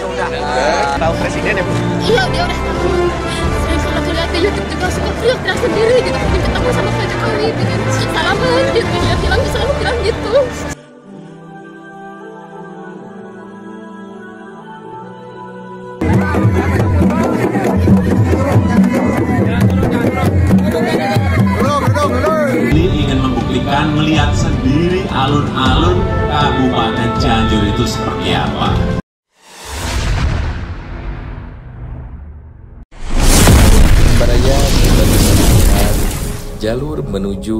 udah tahu presiden ya Bu? Iya, dia udah tahu. Sering kalau lihat di YouTube juga suka teriak sendiri gitu. Minta ketemu sama Pak Jokowi, bikin salaman gitu. Dia bilang selalu bilang gitu. Ingin membuktikan melihat sendiri alun-alun Kabupaten Cianjur itu seperti apa. Baraya kita bisa melihat jalur menuju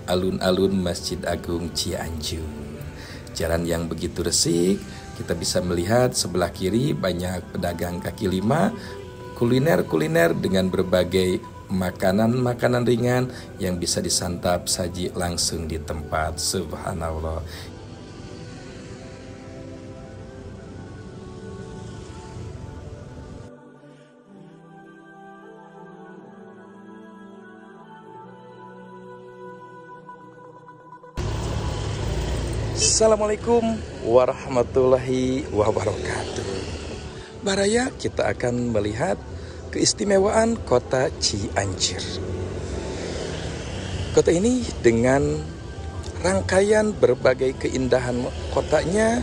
alun-alun Masjid Agung Cianjur. Jalan yang begitu resik, kita bisa melihat sebelah kiri banyak pedagang kaki lima, kuliner-kuliner dengan berbagai makanan-makanan ringan yang bisa disantap saji langsung di tempat. Subhanallah. Assalamualaikum warahmatullahi wabarakatuh. Baraya, kita akan melihat keistimewaan kota Cianjur. Kota ini dengan rangkaian berbagai keindahan kotanya,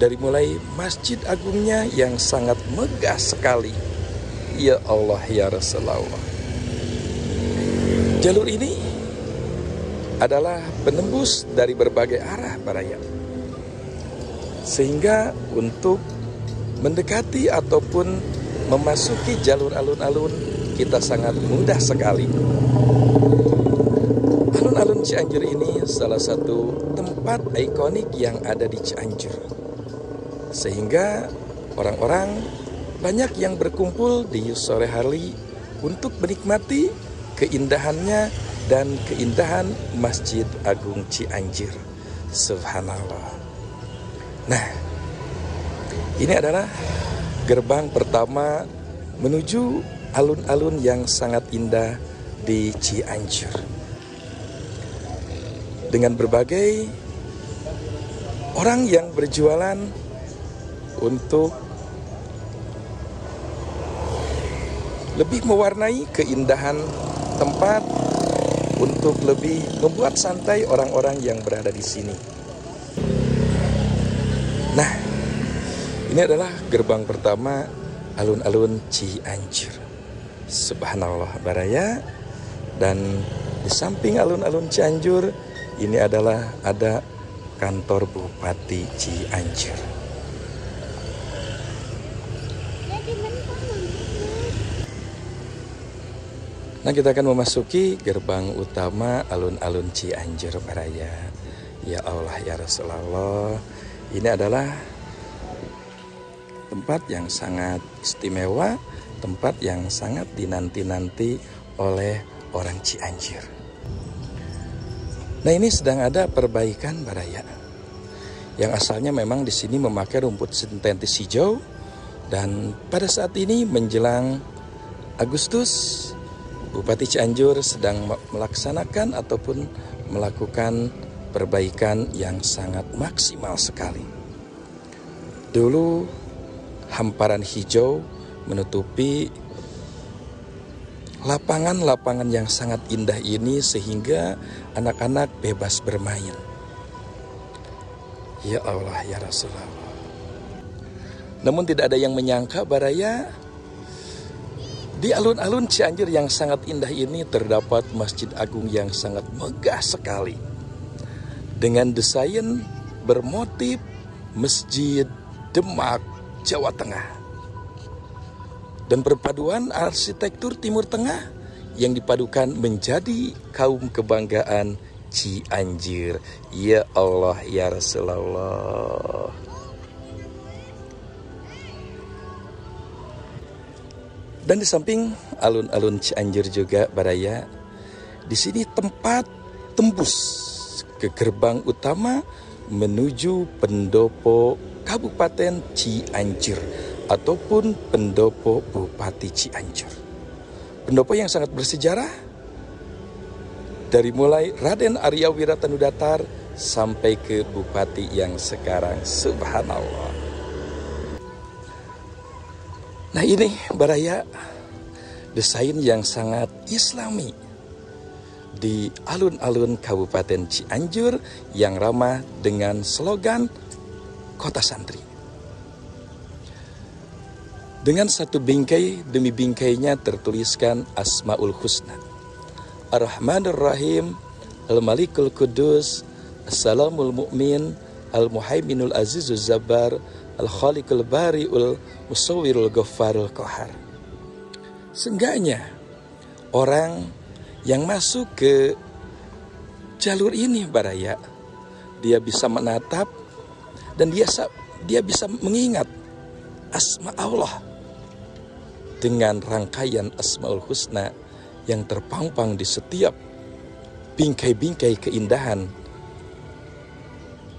dari mulai Masjid Agungnya yang sangat megah sekali. Ya Allah ya Rasulullah. Jalur ini adalah penembus dari berbagai arah Baraya. Sehingga untuk mendekati ataupun memasuki jalur alun-alun kita sangat mudah sekali. Alun-alun Cianjur ini salah satu tempat ikonik yang ada di Cianjur. Sehingga orang-orang banyak yang berkumpul di sore hari untuk menikmati keindahannya dan keindahan Masjid Agung Cianjur. Subhanallah. Nah, ini adalah gerbang pertama menuju alun-alun yang sangat indah di Cianjur. Dengan berbagai orang yang berjualan untuk lebih mewarnai keindahan tempat, untuk lebih membuat santai orang-orang yang berada di sini. Nah, ini adalah gerbang pertama alun-alun Cianjur. Subhanallah Baraya. Dan di samping alun-alun Cianjur ini adalah ada kantor Bupati Cianjur. Nah, kita akan memasuki gerbang utama alun-alun Cianjur Baraya. Ya Allah ya Rasulullah. Ini adalah tempat yang sangat istimewa, tempat yang sangat dinanti-nanti oleh orang Cianjur. Nah, ini sedang ada perbaikan Baraya. Yang asalnya memang di sini memakai rumput sintetis hijau, dan pada saat ini menjelang Agustus, Bupati Cianjur sedang melaksanakan ataupun melakukan perbaikan yang sangat maksimal sekali. Dulu hamparan hijau menutupi lapangan-lapangan yang sangat indah ini sehingga anak-anak bebas bermain. Ya Allah ya Rasulullah. Namun tidak ada yang menyangka Baraya, di alun-alun Cianjur yang sangat indah ini terdapat Masjid Agung yang sangat megah sekali. Dengan desain bermotif Masjid Demak, Jawa Tengah. Dan perpaduan arsitektur Timur Tengah yang dipadukan menjadi kaum kebanggaan Cianjur. Ya Allah ya Rasulullah. Dan di samping alun-alun Cianjur juga Baraya, di sini tempat tembus ke gerbang utama menuju pendopo Kabupaten Cianjur ataupun pendopo Bupati Cianjur. Pendopo yang sangat bersejarah dari mulai Raden Arya Wiratanudatar sampai ke Bupati yang sekarang. Subhanallah. Nah ini baraya desain yang sangat islami di alun-alun Kabupaten Cianjur yang ramah dengan slogan Kota Santri. Dengan satu bingkai demi bingkainya tertuliskan Asmaul Husna, Ar-Rahmanur Rahim, Al-Malikul Kudus, As-Salamul Mu'min, Al-Muhaiminul Azizul Zabbar, Al-Khaliqul Bari'ul Musawwirul Ghaffarul Qahar. Seenggaknya orang yang masuk ke jalur ini baraya, dia bisa menatap dan dia bisa mengingat asma Allah dengan rangkaian Asmaul Husna yang terpampang di setiap bingkai-bingkai keindahan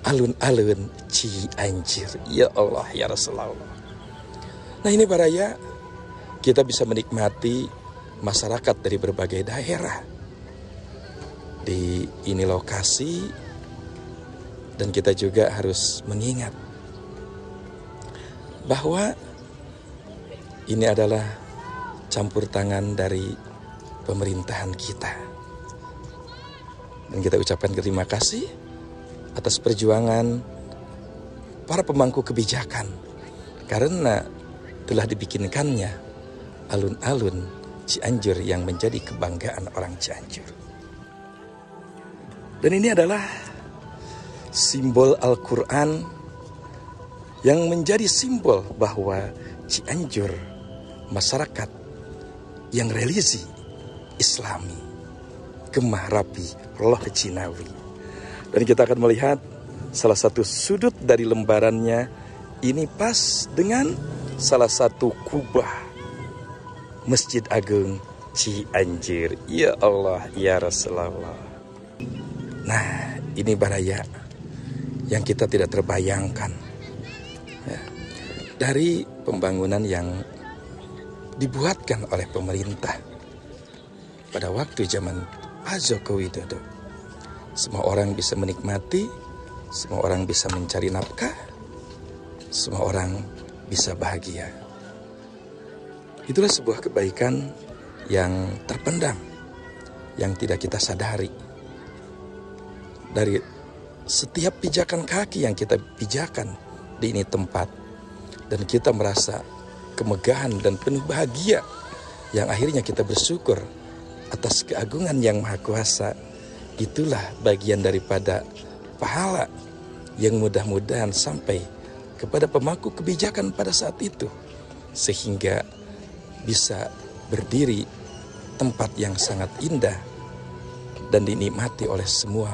alun-alun Cianjur. Ya Allah, ya Rasulullah. Nah ini baraya, kita bisa menikmati masyarakat dari berbagai daerah di ini lokasi, dan kita juga harus mengingat bahwa ini adalah campur tangan dari pemerintahan kita, dan kita ucapkan terima kasih atas perjuangan para pemangku kebijakan karena telah dibikinkannya alun-alun Cianjur yang menjadi kebanggaan orang Cianjur. Dan ini adalah simbol Al-Quran yang menjadi simbol bahwa Cianjur masyarakat yang religi Islami, Gemah Rapi, Roh Cinawi. Dan kita akan melihat salah satu sudut dari lembarannya ini pas dengan salah satu kubah Masjid Agung Cianjur. Ya Allah, ya Rasulullah. Nah, ini baraya yang kita tidak terbayangkan ya, dari pembangunan yang dibuatkan oleh pemerintah pada waktu zaman Pak Joko Widodo. Semua orang bisa menikmati, semua orang bisa mencari nafkah, semua orang bisa bahagia. Itulah sebuah kebaikan yang terpendam, yang tidak kita sadari. Dari setiap pijakan kaki yang kita pijakan di ini tempat, dan kita merasa kemegahan dan penuh bahagia, yang akhirnya kita bersyukur atas keagungan yang Maha Kuasa. Itulah bagian daripada pahala yang mudah-mudahan sampai kepada pemangku kebijakan pada saat itu, sehingga bisa berdiri tempat yang sangat indah dan dinikmati oleh semua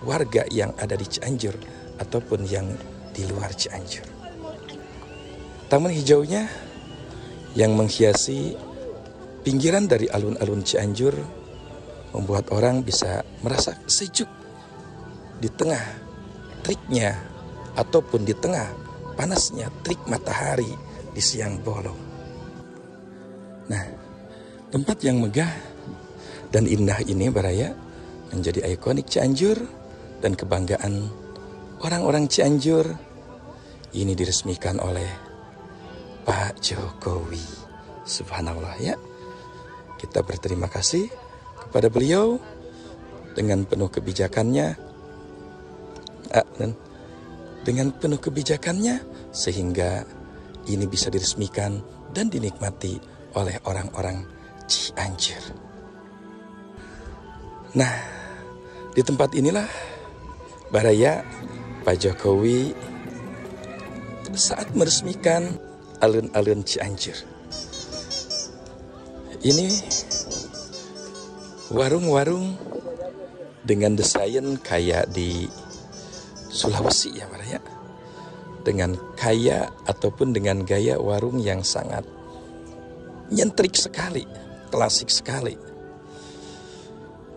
warga yang ada di Cianjur ataupun yang di luar Cianjur. Taman hijaunya yang menghiasi pinggiran dari alun-alun Cianjur membuat orang bisa merasa sejuk di tengah teriknya ataupun di tengah panasnya terik matahari di siang bolong. Nah, tempat yang megah dan indah ini baraya menjadi ikonik Cianjur dan kebanggaan orang-orang Cianjur. Ini diresmikan oleh Pak Jokowi. Subhanallah ya. Kita berterima kasih kepada beliau dengan penuh kebijakannya. Dengan penuh kebijakannya sehingga ini bisa diresmikan dan dinikmati oleh orang-orang Cianjur. Nah, di tempat inilah baraya Pak Jokowi saat meresmikan alun-alun Cianjur. Ini warung-warung dengan desain kayak di Sulawesi ya baraya, dengan kaya ataupun dengan gaya warung yang sangat nyentrik sekali, klasik sekali.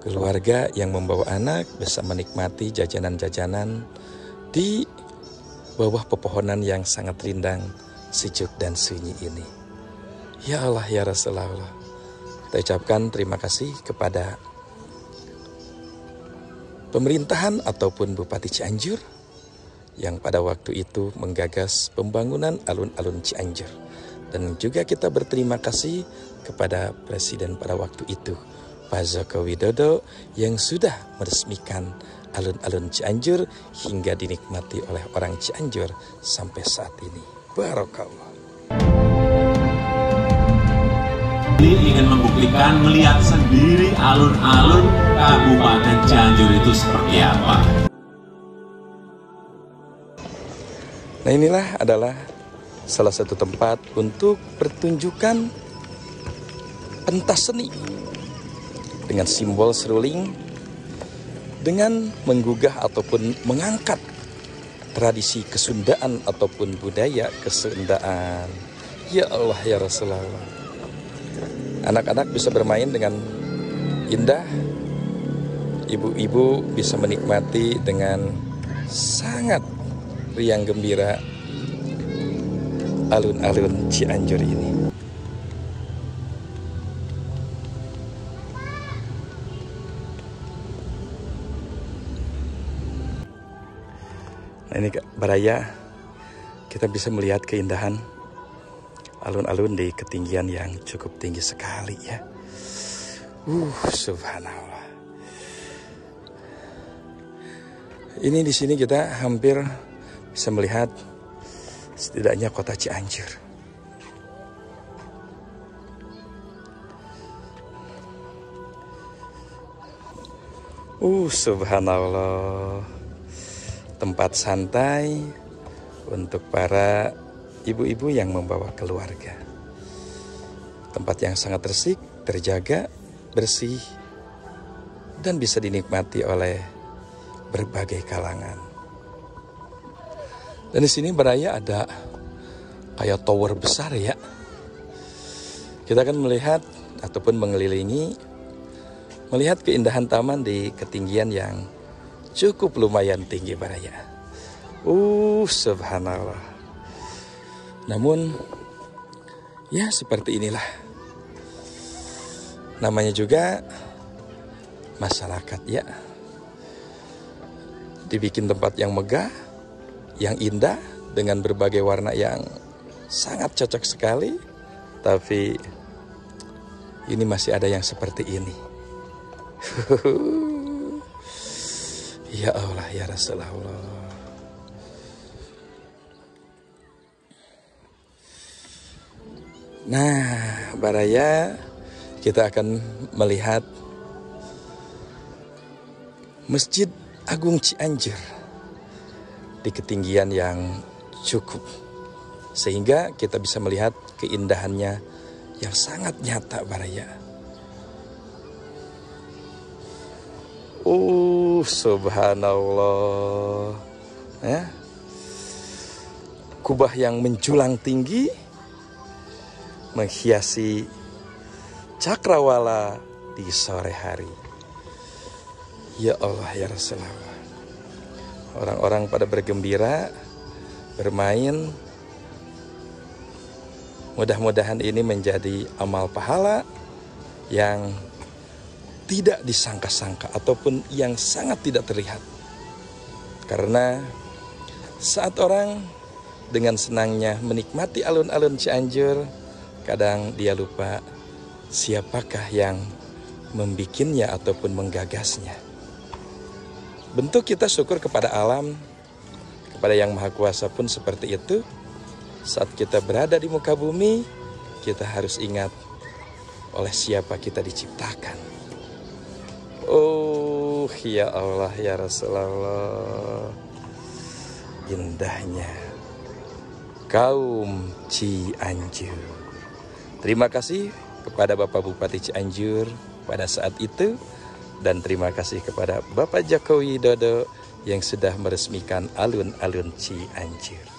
Keluarga yang membawa anak bisa menikmati jajanan-jajanan di bawah pepohonan yang sangat rindang, sejuk dan sunyi ini. Ya Allah, ya Rasulullah. Kita ucapkan terima kasih kepada pemerintahan ataupun Bupati Cianjur yang pada waktu itu menggagas pembangunan alun-alun Cianjur Dan juga kita berterima kasih kepada Presiden pada waktu itu, Pak Joko Widodo, yang sudah meresmikan alun-alun Cianjur hingga dinikmati oleh orang Cianjur sampai saat ini. Barokallah. Ini ingin membuktikan, melihat sendiri alun-alun Kabupaten Cianjur itu seperti apa. Nah, inilah adalah salah satu tempat untuk pertunjukan pentas seni dengan simbol seruling, dengan menggugah ataupun mengangkat tradisi kesundaan ataupun budaya kesundaan. Ya Allah ya Rasulullah. Anak-anak bisa bermain dengan indah, ibu-ibu bisa menikmati dengan sangat riang gembira alun-alun Cianjur ini. Nah, ini Baraya, kita bisa melihat keindahan alun-alun di ketinggian yang cukup tinggi sekali ya. Subhanallah. Ini di sini kita hampir bisa melihat setidaknya kota Cianjur. Subhanallah. Tempat santai untuk para ibu-ibu yang membawa keluarga. Tempat yang sangat resik, terjaga, bersih, dan bisa dinikmati oleh berbagai kalangan. Dan di sini Baraya ada kayak tower besar ya. Kita akan melihat ataupun mengelilingi, melihat keindahan taman di ketinggian yang cukup lumayan tinggi Baraya. Subhanallah. Namun ya seperti inilah. Namanya juga masyarakat ya. Dibikin tempat yang megah, yang indah, dengan berbagai warna yang sangat cocok sekali. Tapi ini masih ada yang seperti ini. Ya Allah ya Rasulullah. Nah, Baraya, kita akan melihat Masjid Agung Cianjur di ketinggian yang cukup, sehingga kita bisa melihat keindahannya yang sangat nyata Baraya. Subhanallah ya. Kubah yang menjulang tinggi menghiasi cakrawala di sore hari. Ya Allah ya Rasulullah. Orang-orang pada bergembira, bermain. Mudah-mudahan ini menjadi amal pahala yang tidak disangka-sangka ataupun yang sangat tidak terlihat. Karena saat orang dengan senangnya menikmati alun-alun Cianjur, kadang dia lupa siapakah yang membikinnya ataupun menggagasnya. Bentuk kita syukur kepada alam, kepada Yang Maha Kuasa pun seperti itu. Saat kita berada di muka bumi, kita harus ingat oleh siapa kita diciptakan. Ya Allah ya Rasulullah. Indahnya kaum Cianjur. Terima kasih kepada Bapak Bupati Cianjur pada saat itu. Dan terima kasih kepada Bapak Joko Widodo yang sudah meresmikan alun-alun Cianjur.